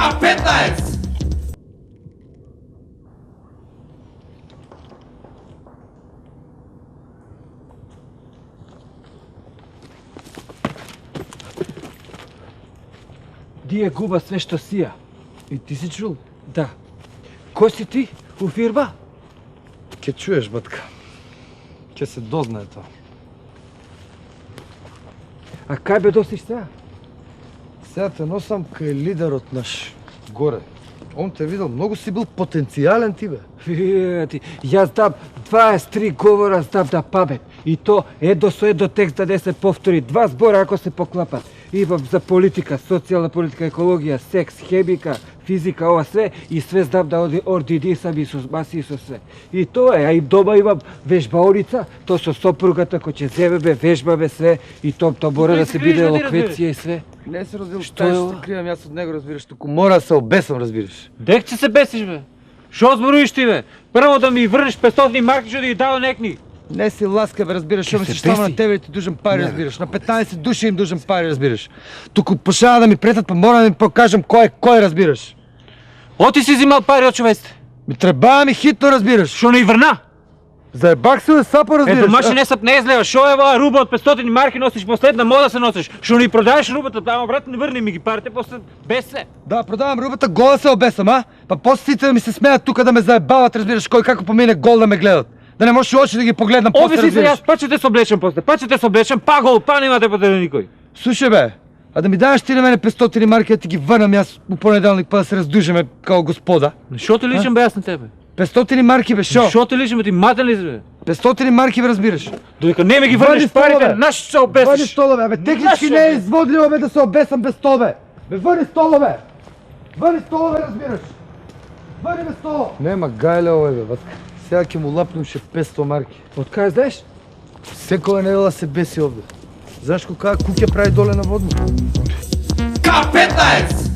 K15! Дие губа све што сија. И ти си чул? Да. Кој си ти? У фирма? Ке чуеш, батка. Ке се дознае тоа. А кај бе досиш сега? Сега те носам кај лидерот наш, горе. Он те видел, многу си бил потенцијален ти, бе. Ти, јас дам 23 говора здам да памет. И то едо со едо текст да не се повтори. 2 збора ако се поклапат. Имам за политика, социјална политика, екологија, секс, хемика, физика, ова све. И све здам да ординисам и со маси и со све. И тоа е, а и дома имам вежбаоница, то со сопругата кој ќе земеме, вежбаме све. И тоа мора да се биде елоквенција и све. Не се раздел, Што е што ова? се кријам јас од него, разбираш, туку мора да се обесам, разбираш. Дек ќе се бесиш, бе? Шо зборуваш ти, бе? Прво да ми врнеш 500 марки, што да ги дава некни. Не си ласка, бе, разбираш, што Ке се мислиш само беси. на тебе и ти дужам пари, разбираш. На 15 души им дужам пари, разбираш. Туку пошава да ми претат, па мора да ми покажам кој е кој, разбираш. Оти си зимал пари од човеците. Ми треба ми хитно, разбираш. Шо не врна? Заебак се сапа, разбираш. Домашен не сап не излева. Шо е ова руба од 500 марки носиш последна мода се носиш? Шо не продаваш рубата, тама брат не врни ми ги парите после без се. Да, продавам рубата, гола се обесам, а? Па после сите да ми се смеят тука да ме заебават, разбираш, кој како помине гол да ме гледат. Да не можеш очи да ги погледнам после, Ови си се разбираш. јас, па ќе те се облечам после, па ќе те се облечам, па гол, па немате поделен никој. Слушай, бе, а да ми даваш ти на мене 500 марки, да ти ги върнам јас у понеделник, па да се раздужиме као господа. Шо те личам бе јас на тебе? 500 марки, бе, шо? Шо те личам бе ти матен ли си, бе? 500 марки, бе, разбираш. Додека не ме ги Вади врнеш столове. парите, наш се Върни обесиш. столове, бе, технички не е изводливо, бе, да се обесам без то, бе. Бе, върни столове. Върни столове, разбираш. Върни бе столо. Нема гајле овој, бе, батка. Сега ќе му лапнем ше 500 марки. Од кај знаеш? Секоја недела се беси овде. Знаеш која куќа прави доле на водно? K15!